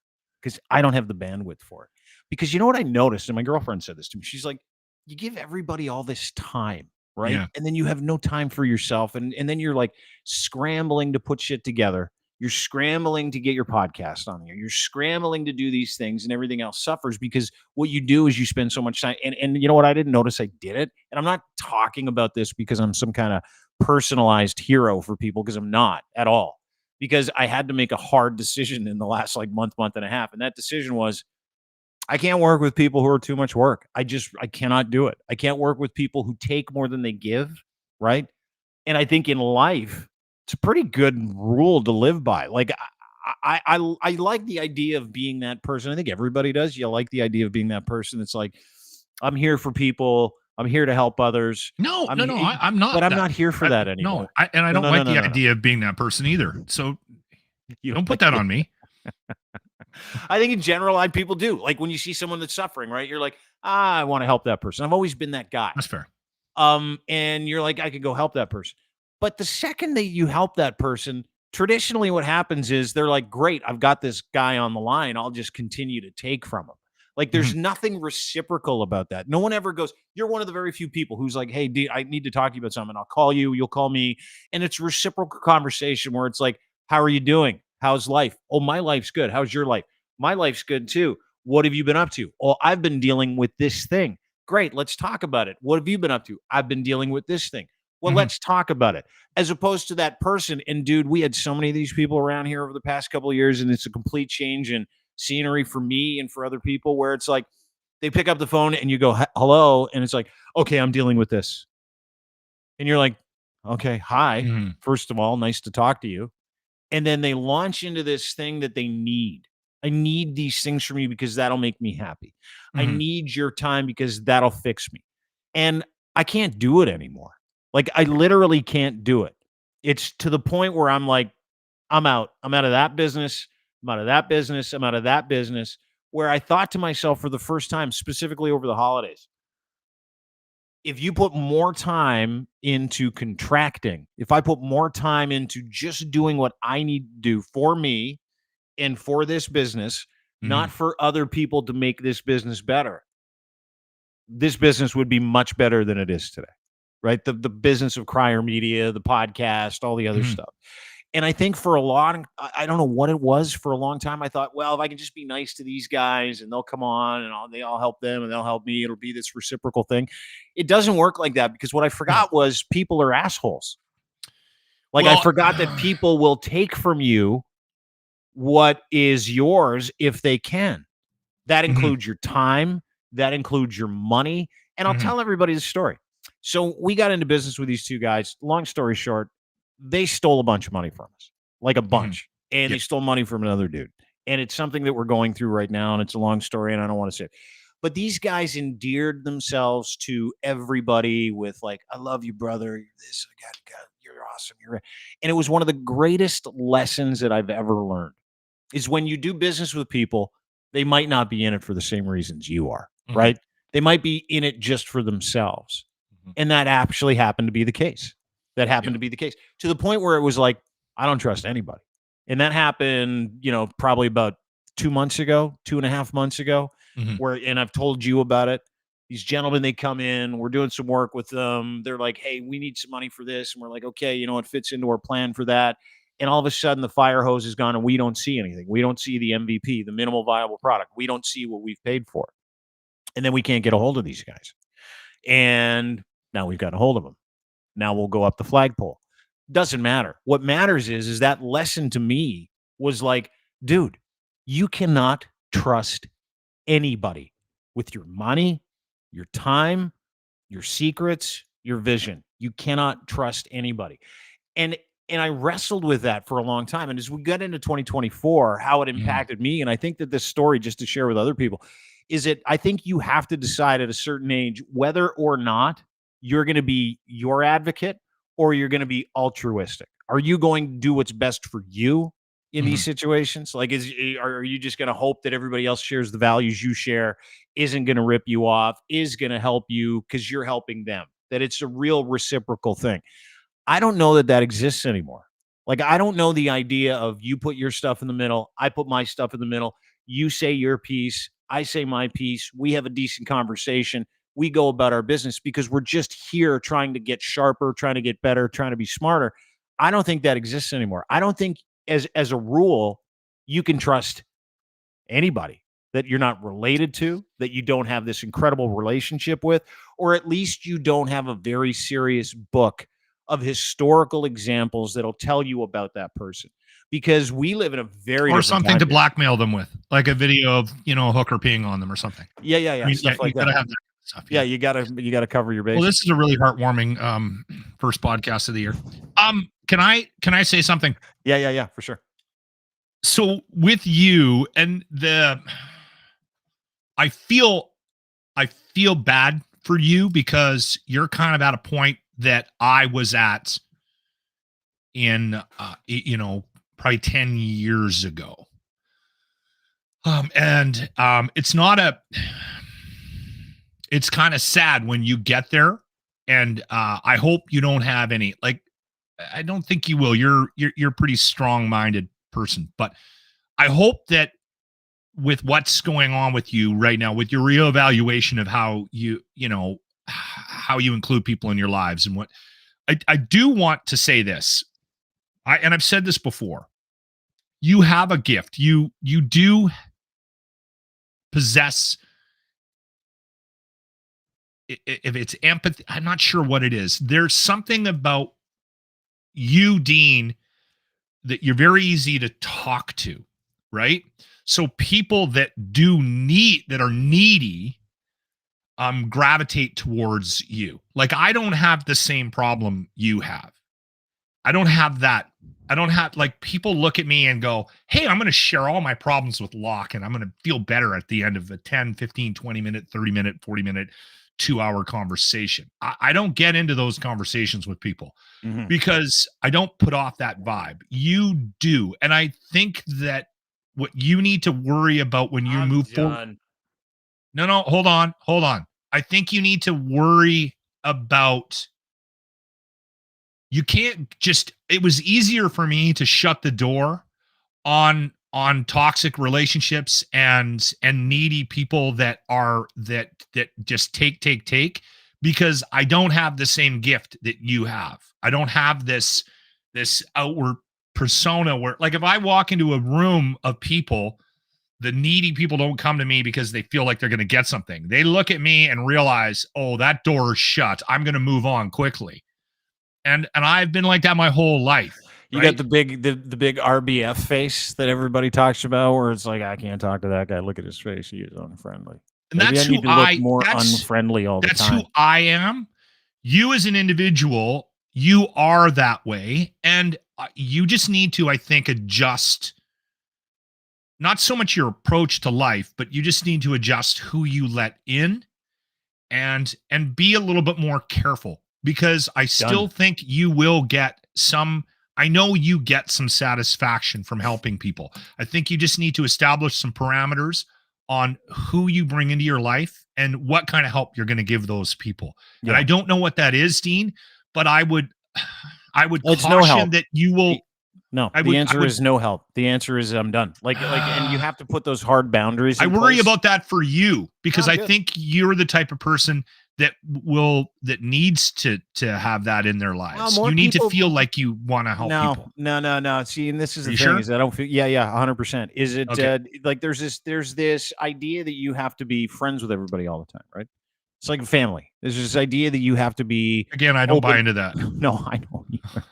Because I don't have the bandwidth for it. Because you know what I noticed, and my girlfriend said this to me, she's like, you give everybody all this time, right? Yeah. And then you have no time for yourself. And then you're like scrambling to put shit together. You're scrambling to get your podcast on here. You're scrambling to do these things, and everything else suffers because what you do is you spend so much time. And you know what? I didn't notice I did it. And I'm not talking about this because I'm some kind of personalized hero for people, because I'm not at all. Because I had to make a hard decision in the last month and a half. And that decision was, I can't work with people who are too much work. I cannot do it. I can't work with people who take more than they give, right? And I think in life, it's a pretty good rule to live by. Like I like the idea of being that person. I think everybody does. You like the idea of being that person. It's like, I'm here for people. I'm here to help others. No, I'm not. But I'm not here for that anymore. No, I don't like the idea of being that person either. So you don't put that on me. I think in general, people do. Like when you see someone that's suffering, right? You're like, I want to help that person. I've always been that guy. That's fair. And you're like, I could go help that person. But the second that you help that person, traditionally what happens is they're like, great, I've got this guy on the line. I'll just continue to take from him. Like there's nothing reciprocal about that. No one ever goes, you're one of the very few people who's like, hey, I need to talk to you about something. I'll call you, you'll call me. And it's reciprocal conversation where it's like, how are you doing? How's life? Oh, my life's good. How's your life? My life's good too. What have you been up to? Oh, I've been dealing with this thing. Great. Let's talk about it. What have you been up to? I've been dealing with this thing. Well, let's talk about it. As opposed to that person. And dude, we had so many of these people around here over the past couple of years, and it's a complete change in scenery for me and for other people where it's like they pick up the phone and you go, hello. And it's like, okay, I'm dealing with this. And you're like, okay, hi. First of all, nice to talk to you. And then they launch into this thing that they need. I need these things from you because that'll make me happy. I need your time because that'll fix me. And I can't do it anymore. Like I literally can't do it. It's to the point where I'm like, I'm out. I'm out of that business. I'm out of that business. I'm out of that business. Where I thought to myself for the first time, specifically over the holidays, if you put more time into contracting, if I put more time into just doing what I need to do for me and for this business, not for other people to make this business better, this business would be much better than it is today, right? The business of Crier Media, the podcast, all the other stuff. And I think for a long, I don't know what it was, for a long time, I thought, well, if I can just be nice to these guys and they'll come on and they all help them and they'll help me, it'll be this reciprocal thing. It doesn't work like that, because what I forgot was people are assholes. Like I forgot that people will take from you what is yours if they can. That includes your time. That includes your money. And I'll tell everybody the story. So we got into business with these two guys. Long story short, they stole a bunch of money from us, like a bunch. And they stole money from another dude. And it's something that we're going through right now. And it's a long story and I don't want to say it. But these guys endeared themselves to everybody with like, I love you, brother. You're this, I got, you're awesome. You're right. And it was one of the greatest lessons that I've ever learned is when you do business with people, they might not be in it for the same reasons you are, right? They might be in it just for themselves. And that actually happened to be the case. That happened to be the case, to the point where it was like, I don't trust anybody. And that happened, probably about 2 months ago, 2.5 months ago, and I've told you about it. These gentlemen, they come in, we're doing some work with them. They're like, hey, we need some money for this. And we're like, okay, it fits into our plan for that. And all of a sudden the fire hose is gone and we don't see anything. We don't see the MVP, the minimal viable product. We don't see what we've paid for. And then we can't get a hold of these guys. And now we've got a hold of them. Now we'll go up the flagpole. Doesn't matter. What matters is that lesson to me was like, dude, you cannot trust anybody with your money, your time, your secrets, your vision. You cannot trust anybody. And I wrestled with that for a long time. And as we got into 2024, how it impacted me, and I think that this story, just to share with other people, is that I think you have to decide at a certain age whether or not you're going to be your advocate or you're going to be altruistic. Are you going to do what's best for you in these situations? Like, are you just going to hope that everybody else shares the values you share, isn't going to rip you off, is going to help you because you're helping them, that it's a real reciprocal thing? I don't know that exists anymore. Like, I don't know the idea of you put your stuff in the middle, I put my stuff in the middle, you say your piece, I say my piece, we have a decent conversation, we go about our business because we're just here trying to get sharper, trying to get better, trying to be smarter. I don't think that exists anymore. I don't think as a rule, you can trust anybody that you're not related to, that you don't have this incredible relationship with, or at least you don't have a very serious book of historical examples that'll tell you about that person. Because we live in a very or something to blackmail them with, like a video of a hooker peeing on them or something. Yeah. I mean, stuff like that. Have that stuff. You gotta cover your base. Well, this is a really heartwarming first podcast of the year. can I say something? Yeah, for sure. So with you and I feel bad for you because you're kind of at a point that I was at in probably 10 years ago. It's kind of sad when you get there, and I hope you don't have any, like, I don't think you will. You're a pretty strong-minded person, but I hope that with what's going on with you right now, with your reevaluation of how how you include people in your lives, and what I do want to say this, and I've said this before, you have a gift. You do possess, if it's empathy, I'm not sure what it is. There's something about you, Dean, that you're very easy to talk to, right? So people that are needy gravitate towards you. Like, I don't have the same problem you have. I don't have that. I don't have, like, people look at me and go, hey, I'm going to share all my problems with Locke, and I'm going to feel better at the end of a 10, 15, 20 minute, 30 minute, 40 minute, 2-hour conversation. I don't get into those conversations with people because I don't put off that vibe. You do. And I think that what you need to worry about when you move forward. No, hold on. I think you need to worry about, you can't just, it was easier for me to shut the door on toxic relationships and needy people that just take, because I don't have the same gift that you have. I don't have this outward persona where, like, if I walk into a room of people, the needy people don't come to me because they feel like they're going to get something. They look at me and realize, oh, that door is shut, I'm going to move on quickly. And I've been like that my whole life. You got the big RBF face that everybody talks about, where it's like, I can't talk to that guy. Look at his face; he is unfriendly. And maybe that's I need to look more unfriendly all the time. That's who I am. You as an individual, you are that way, and you just need to, I think, adjust. Not so much your approach to life, but you just need to adjust who you let in, and be a little bit more careful, because I still think you will get some. I know you get some satisfaction from helping people. I think you just need to establish some parameters on who you bring into your life and what kind of help you're going to give those people. Yeah. And I don't know what that is, Dean, but I would caution that you will. No, the answer is no help. The answer is I'm done. And you have to put those hard boundaries in I worry place. about that for you, because I think you're the type of person that needs to have that in their lives. You need to feel like you want to help people. No. See, and this is the thing, is I don't feel, 100%. Is it like there's this idea that you have to be friends with everybody all the time, right? It's like a family. There's this idea that you have to be, again, I don't buy into that. No, I don't either.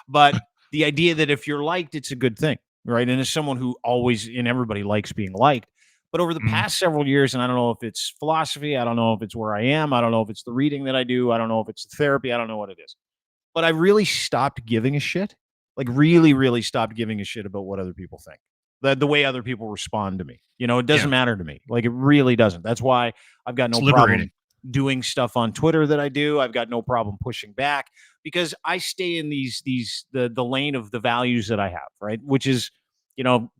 But the idea that if you're liked, it's a good thing, right? And as someone who always, and everybody likes being liked, but over the past several years, and I don't know if it's philosophy, I don't know if it's where I am, I don't know if it's the reading that I do, I don't know if it's the therapy, I don't know what it is. But I really stopped giving a shit. Like, really, really stopped giving a shit about what other people think. The way other people respond to me. It doesn't matter to me. Like, it really doesn't. That's why I've got no problem doing stuff on Twitter that I do. I've got no problem pushing back, because I stay in the lane of the values that I have, right? Which is,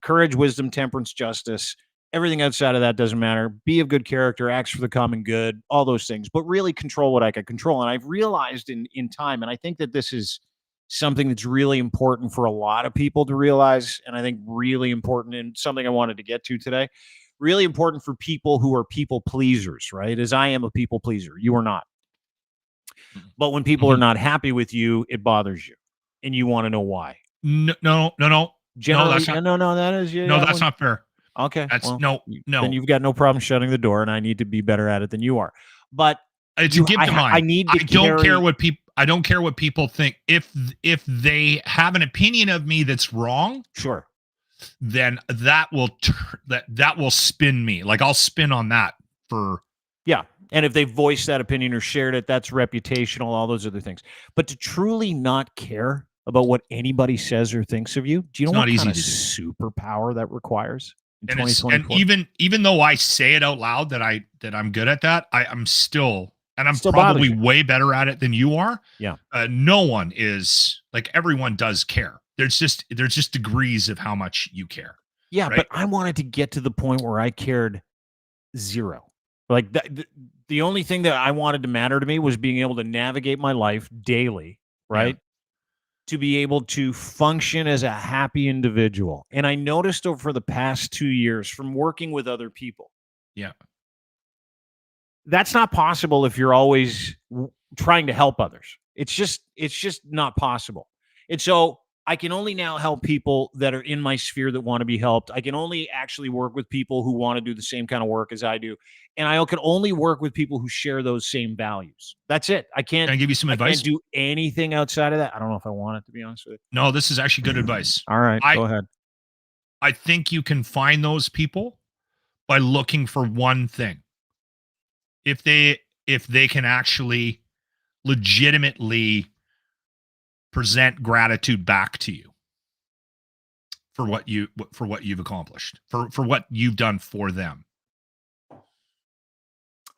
courage, wisdom, temperance, justice. Everything outside of that doesn't matter. Be of good character, acts for the common good, all those things, but really control what I can control. And I've realized in time, and I think that this is something that's really important for a lot of people to realize, and I think really important, and something I wanted to get to today, really important for people who are people pleasers, right? As I am a people pleaser. You are not. But when people are not happy with you, it bothers you, and you want to know why. No. Generally, that's not fair. Okay. That's no. Then you've got no problem shutting the door, and I need to be better at it than you are. But it's a gift of mine. I don't care what people think. If they have an opinion of me that's wrong, sure, then that will spin me. Like, I'll spin on that for. Yeah. And if they voiced that opinion or shared it, that's reputational, all those other things. But to truly not care about what anybody says or thinks of you, do you know what kind of do. superpower that requires in And 2024? and even though I say it out loud that I'm good at that, I'm still, and I'm Still probably bothers you. way better at it than you are. Yeah. No one is, like, everyone does care. There's just degrees of how much you care. Yeah, right? but I wanted to get to the point where I cared zero. Like the only thing that I wanted to matter to me was being able to navigate my life daily, right? To be able to function as a happy individual. And I noticed over the past 2 years from working with other people, Yeah. that's not possible if you're always trying to help others. It's just not possible. And so I can only now help people that are in my sphere that want to be helped. I can only actually work with people who want to do the same kind of work as I do. And I can only work with people who share those same values. That's it. Can I give you some advice? I can't do anything outside of that. I don't know if I want it, to be honest with you. No, this is actually good advice. All right, go ahead. I think you can find those people by looking for one thing. If they can actually legitimately present gratitude back to you for what you've accomplished, for what you've done for them.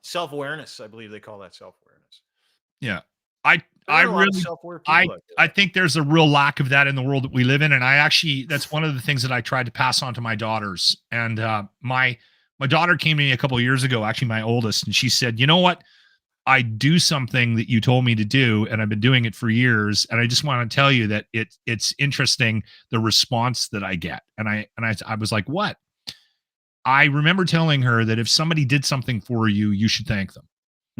Self-awareness, I believe they call that self-awareness. Yeah. I think there's a real lack of that in the world that we live in. And that's one of the things that I tried to pass on to my daughters. And my daughter came to me a couple of years ago, actually my oldest, and she said, you know what? I do something that you told me to do, and I've been doing it for years. And I just want to tell you that it's interesting, the response that I get. And I was like, what? I remember telling her that if somebody did something for you, you should thank them.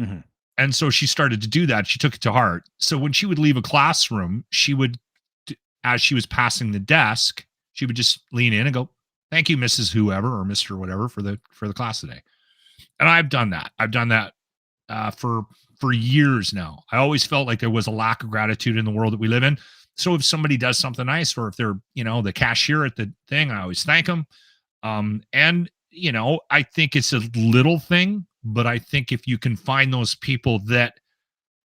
Mm-hmm. And so she started to do that. She took it to heart. So when she would leave a classroom, she would, as she was passing the desk, she would just lean in and go, thank you, Mrs. Whoever or Mr. Whatever for the class today. And I've done that. For years now. I always felt like there was a lack of gratitude in the world that we live in. So if somebody does something nice, or if they're, the cashier at the thing, I always thank them. And I think it's a little thing, but I think if you can find those people that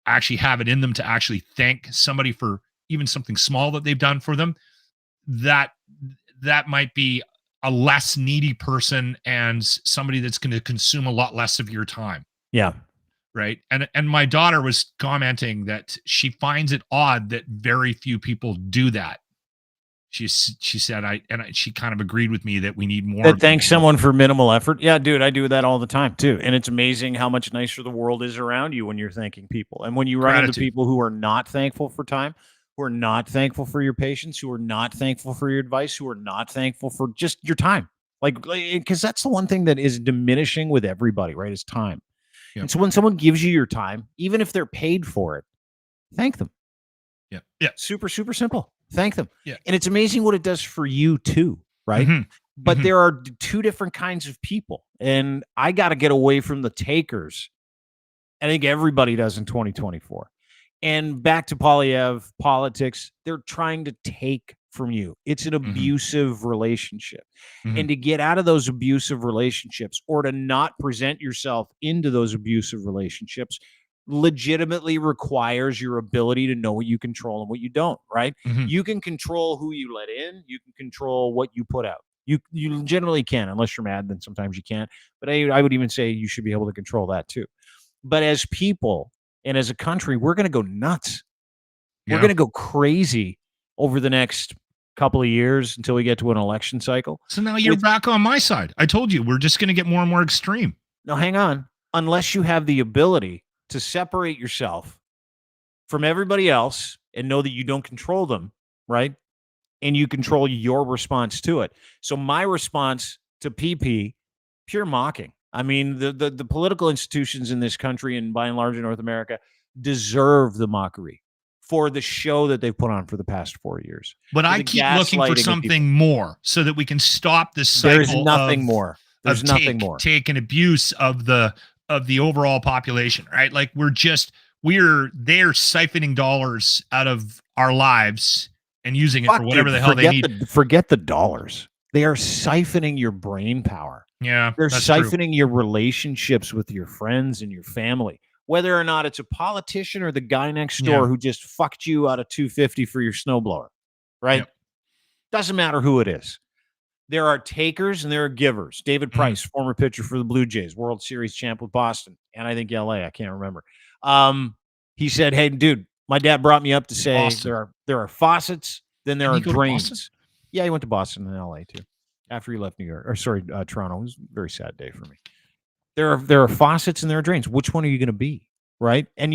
actually have it in them to actually thank somebody for even something small that they've done for them, that might be a less needy person and somebody that's going to consume a lot less of your time. Yeah. Right. And my daughter was commenting that she finds it odd that very few people do that. She said, she kind of agreed with me that we need more. Thank someone for minimal effort. Yeah, dude, I do that all the time too. And it's amazing how much nicer the world is around you when you're thanking people. And when you run into people who are not thankful for time, who are not thankful for your patience, who are not thankful for your advice, who are not thankful for just your time. Like, because that's the one thing that is diminishing with everybody, right? Is time. Yep. And so when someone gives you your time, even if they're paid for it, thank them. Yeah. Yeah. Super, super simple. Thank them. Yeah. And it's amazing what it does for you too, right? Mm-hmm. But there are two different kinds of people. And I got to get away from the takers. I think everybody does in 2024. And back to Poilievre politics, they're trying to take from you. It's an abusive relationship. And to get out of those abusive relationships, or to not present yourself into those abusive relationships, legitimately requires your ability to know what you control and what you don't, right? You can control who you let in. You can control what you put out. You generally can, unless you're mad, then sometimes you can't. But I would even say you should be able to control that too. But as people and as a country, we're going to go nuts. We're going to go crazy over the next couple of years until we get to an election cycle. So now you're back on my side. I told you, we're just going to get more and more extreme. No, hang on. Unless you have the ability to separate yourself from everybody else and know that you don't control them, right? And you control your response to it. So my response to PeePee, pure mocking. I mean, the political institutions in this country and by and large in North America deserve the mockery for the show that they've put on for the past 4 years. But I keep looking for something more so that we can stop this cycle. There's nothing more. There's nothing more. Take an abuse of the overall population, right? Like they're siphoning dollars out of our lives and using it for whatever the hell they need. Forget the dollars. They are siphoning your brain power. Yeah. They're siphoning your relationships with your friends and your family. whether or not it's a politician or the guy next door who just fucked you out of $250 for your snowblower, right? Yep. Doesn't matter who it is. There are takers and there are givers. David Price, former pitcher for the Blue Jays, World Series champ with Boston, and I think LA, I can't remember. He said, "Hey, dude, my dad brought me up to say Boston. there are faucets, then there are drains." Boston? Yeah, he went to Boston and LA too. After he left New York, or sorry, Toronto. It was a very sad day for me. There are faucets and there are drains. Which one are you going to be, right? And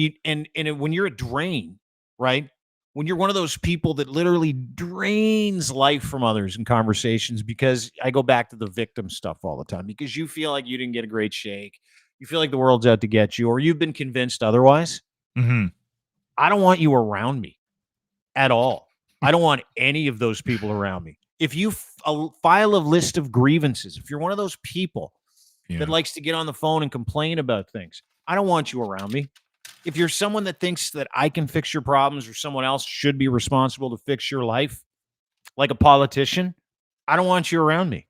when you're a drain, right? When you're one of those people that literally drains life from others in conversations, because I go back to the victim stuff all the time, because you feel like you didn't get a great shake, you feel like the world's out to get you, or you've been convinced otherwise. I don't want you around me at all. I don't want any of those people around me. If you file a list of grievances, if you're one of those people that likes to get on the phone and complain about things, I don't want you around me. If you're someone that thinks that I can fix your problems or someone else should be responsible to fix your life, like a politician, I don't want you around me.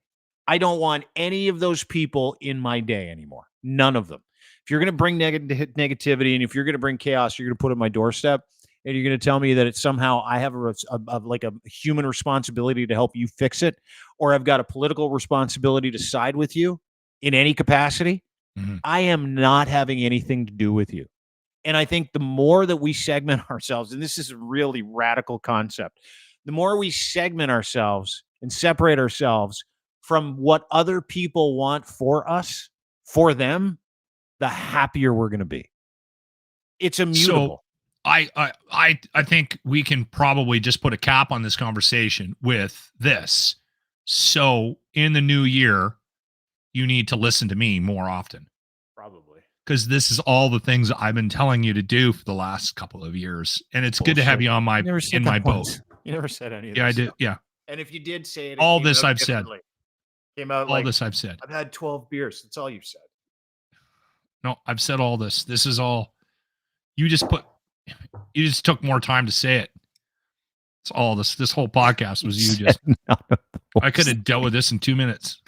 I don't want any of those people in my day anymore. None of them. If you're going to bring negativity and if you're going to bring chaos, you're going to put it on my doorstep, and you're going to tell me that it's somehow I have a human responsibility to help you fix it, or I've got a political responsibility to side with you in any capacity, I am not having anything to do with you. And I think the more that we segment ourselves, and this is a really radical concept, the more we segment ourselves and separate ourselves from what other people want for us, for them, the happier we're going to be. It's immutable. So I think we can probably just put a cap on this conversation with this. So in the new year, you need to listen to me more often. Probably. Because this is all the things I've been telling you to do for the last couple of years. And it's good to have you on my boat. You never said any of this. Yeah, I did. Stuff. Yeah. And if you did say it, all this I've said. Came out all like, this I've said. I've had 12 beers. That's all you've said. No, I've said all this. This is all you just took more time to say it. It's all this. This whole podcast was you just. I could have dealt with this in 2 minutes.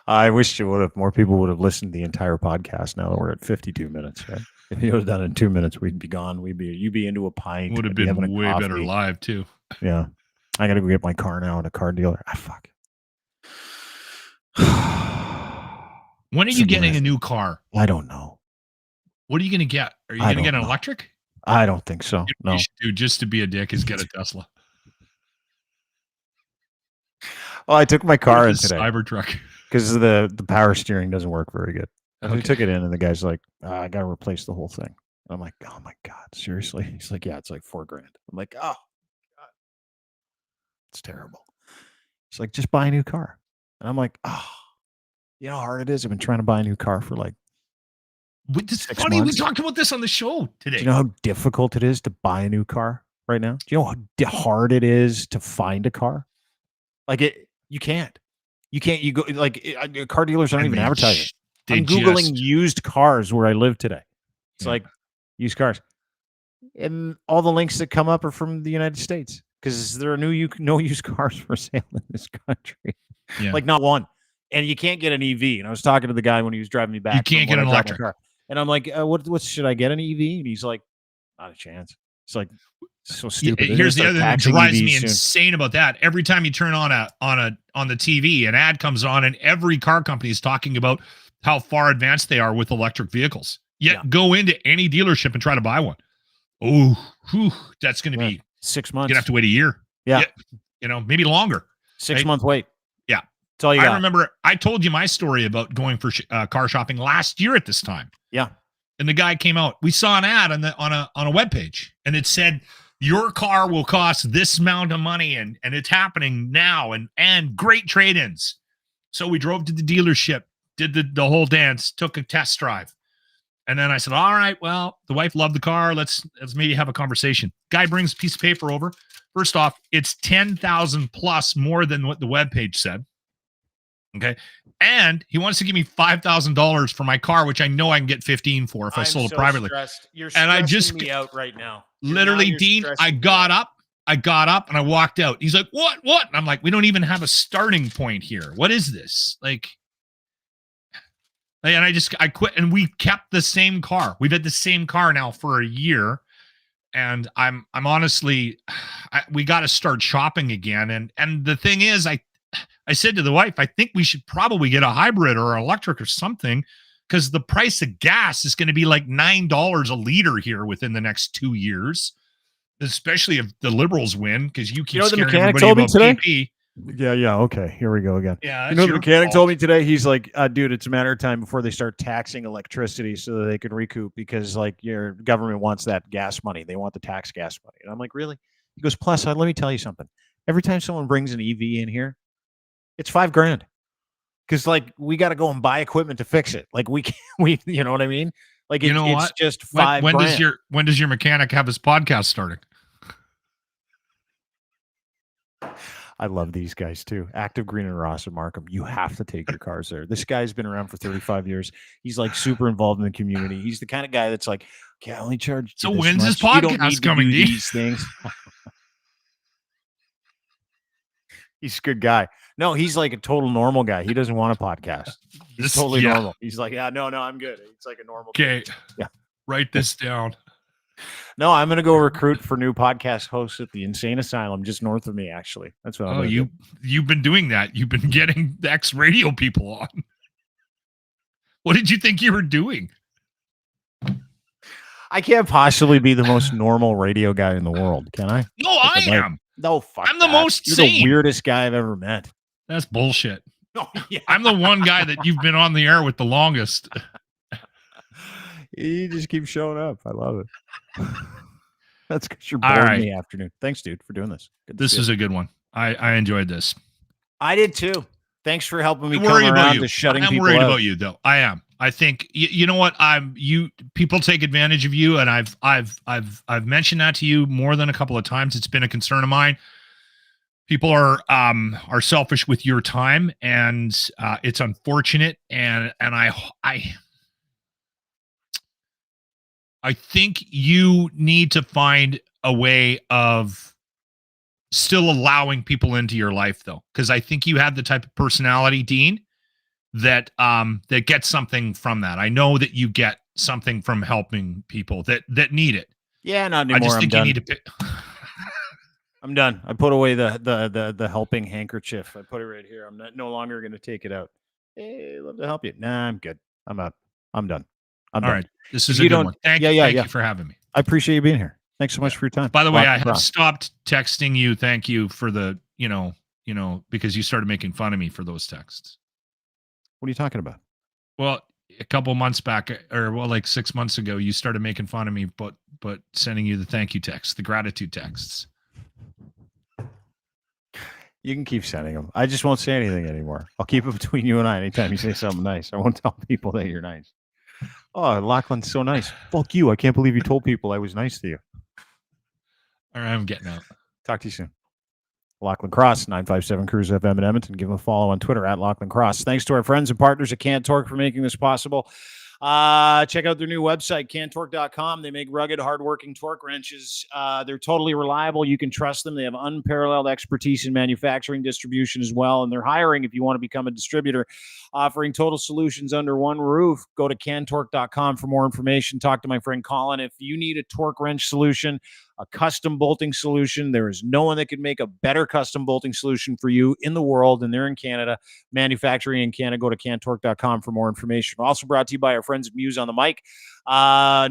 I wish more people would have listened to the entire podcast. Now that we're at 52 minutes, right? If you would have done it in 2 minutes, we'd be gone. You'd be into a pint. Would have been way better live too. Yeah. I got to go get my car now at a car dealer. Fuck. When are you getting a new car? I don't know. What are you going to get? Are you going to get an electric? I don't think so. No. You should do, just to be a dick, is get a Tesla. Well, I took my car in today. Cybertruck. Because the power steering doesn't work very good. I took it in, and the guy's like, I got to replace the whole thing. I'm like, oh my God, seriously? He's like, yeah, it's like $4,000. I'm like, oh, God. It's terrible. He's like, just buy a new car. And I'm like, oh, you know how hard it is? I've been trying to buy a new car for like It's funny. months. We talked about this on the show today. Do you know how difficult it is to buy a new car right now? Do you know how hard it is to find a car? Like you can't. You go like car dealers aren't even advertising. I'm Googling used cars where I live today. It's like used cars. And all the links that come up are from the United States because there are no used cars for sale in this country. Yeah. Like not one. And you can't get an EV. And I was talking to the guy when he was driving me back. You can't get an electric car. And I'm like, what should I get an EV? And he's like, not a chance. It's like so stupid. Here's the other thing that drives me insane about that. Every time you turn on the TV, an ad comes on, and every car company is talking about how far advanced they are with electric vehicles. Yet go into any dealership and try to buy one. Oh, that's going to be 6 months. You're going to have to wait a year. Yeah. Maybe longer. 6 month wait. Yeah. That's all you got. I remember I told you my story about going for car shopping last year at this time. Yeah. And the guy came out. We saw an ad on a webpage, and it said, your car will cost this amount of money, and it's happening now, and great trade-ins. So we drove to the dealership, did the whole dance, took a test drive. And then I said, all right, well, the wife loved the car. Let's maybe have a conversation. Guy brings a piece of paper over. First off, it's $10,000 plus more than what the webpage said. Okay. And he wants to give me $5,000 for my car, which I know I can get 15 for if I sold it privately. You're and I just me out right now. Literally, Dean, I got up and I walked out. He's like, what? And I'm like, we don't even have a starting point here. What is this? Like, And I quit, and we kept the same car. We've had the same car now for a year. And I'm honestly, we got to start shopping again. And the thing is, I said to the wife, I think we should probably get a hybrid or electric or something, because the price of gas is going to be like $9 a liter here within the next 2 years, especially if the Liberals win, because you keep the scaring mechanic everybody told me about today? PeePee. Yeah. Okay. Here we go again. Yeah, the mechanic told me today, he's like, dude, it's a matter of time before they start taxing electricity so that they can recoup, because like your government wants that gas money. They want the tax gas money. And I'm like, really? He goes, plus, let me tell you something. Every time someone brings an EV in here, it's $5,000. Because like we got to go and buy equipment to fix it. Like you know what I mean? Like it's just $5,000. When does your mechanic have his podcast starting? I love these guys too. Active Green and Ross and Markham. You have to take your cars there. This guy's been around for 35 years. He's like super involved in the community. He's the kind of guy that's like, okay, I only charge. So when's his podcast coming? These things. He's a good guy. No, he's like a total normal guy. He doesn't want a podcast. He's totally normal. He's like, yeah, no, I'm good. It's like a normal. Okay. Yeah. Write this down. No, I'm going to go recruit for new podcast hosts at the Insane Asylum just north of me, actually. That's what I'm going to do. You've been doing that. You've been getting the X radio people on. What did you think you were doing? I can't possibly be the most normal radio guy in the world, can I? No, I am. No, fuck I'm the most You're sane. the weirdest guy I've ever met. That's bullshit. Oh, yeah. I'm the one guy that you've been on the air with the longest. You just keep showing up. I love it. That's because you're bored in the afternoon. Thanks, dude, for doing this. This is a good one. I enjoyed this. I did too. Thanks for helping me come around to shutting people out. I'm worried about you, though. I am. I think you know what? People take advantage of you, and I've mentioned that to you more than a couple of times. It's been a concern of mine. People are selfish with your time, and it's unfortunate. And I think you need to find a way of still allowing people into your life, though, because I think you have the type of personality, Dean, that gets something from that. I know that you get something from helping people that need it. Yeah, not anymore. I just think you need to. I'm done. I put away the helping handkerchief. I put it right here. I'm no longer going to take it out. Hey, love to help you. Nah, I'm good. I'm out. I'm done. All right. This is a good one. Thank you for having me. I appreciate you being here. Thanks so much for your time. By the way, I have stopped texting you. Thank you for the, because you started making fun of me for those texts. What are you talking about? Well, a couple months back, like 6 months ago, you started making fun of me, but sending you the thank you texts, the gratitude texts. You can keep sending them. I just won't say anything anymore. I'll keep it between you and I. Anytime you say something nice, I won't tell people that you're nice. Oh, Lochlin's so nice. Fuck you. I can't believe you told people I was nice to you. All right, I'm getting out. Talk to you soon. Lochlin Cross, 957 Cruise FM in Edmonton. Give him a follow on Twitter at Lochlin Cross. Thanks to our friends and partners at Cantork for making this possible. Check out their new website, cantork.com. They make rugged, hardworking torque wrenches. They're totally reliable. You can trust them. They have unparalleled expertise in manufacturing, distribution as well. And they're hiring if you want to become a distributor, offering total solutions under one roof. Go to cantork.com for more information. Talk to my friend Colin. If you need a torque wrench solution, a custom bolting solution, there is no one that can make a better custom bolting solution for you in the world, and they're in Canada, manufacturing in Canada. Go to cantork.com for more information. We're also brought to you by our friends at Muse on the Mic.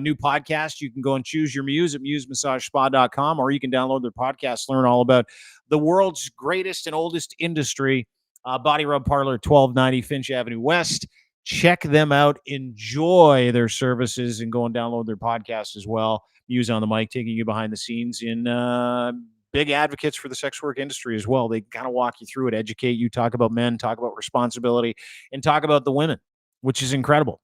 New podcast. You can go and choose your Muse at musemassage.spa.com, or you can download their podcast, learn all about the world's greatest and oldest industry, Body Rub Parlor, 1290 Finch Avenue West. Check them out. Enjoy their services and go and download their podcast as well. Muse on the Mic, taking you behind the scenes in big advocates for the sex work industry as well. They kind of walk you through it, educate you, talk about men, talk about responsibility, and talk about the women, which is incredible.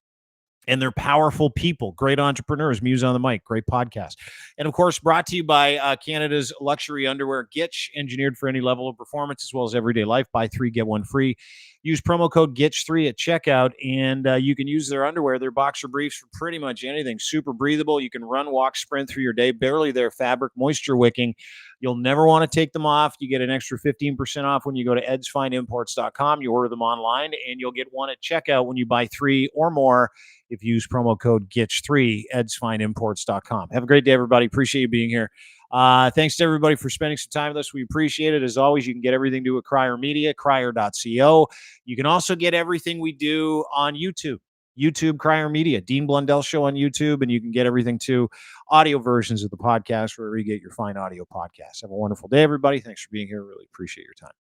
And they're powerful people, great entrepreneurs. Muse on the Mic, great podcast. And of course, brought to you by Canada's luxury underwear, Gitch, engineered for any level of performance as well as everyday life. Buy 3, get 1 free. Use promo code GITCH3 at checkout, and you can use their underwear, their boxer briefs, for pretty much anything. Super breathable. You can run, walk, sprint through your day. Barely their fabric, moisture wicking. You'll never want to take them off. You get an extra 15% off when you go to edsfineimports.com. You order them online, and you'll get one at checkout when you buy 3 or more if you use promo code GITCH3, edsfineimports.com. Have a great day, everybody. Appreciate you being here. Thanks to everybody for spending some time with us. We appreciate it. As always, you can get everything to at Crier Media, crier.co. You can also get everything we do on YouTube. YouTube, Crier Media, Dean Blundell Show on YouTube, and you can get everything to audio versions of the podcast wherever you get your fine audio podcasts. Have a wonderful day, everybody. Thanks for being here. Really appreciate your time.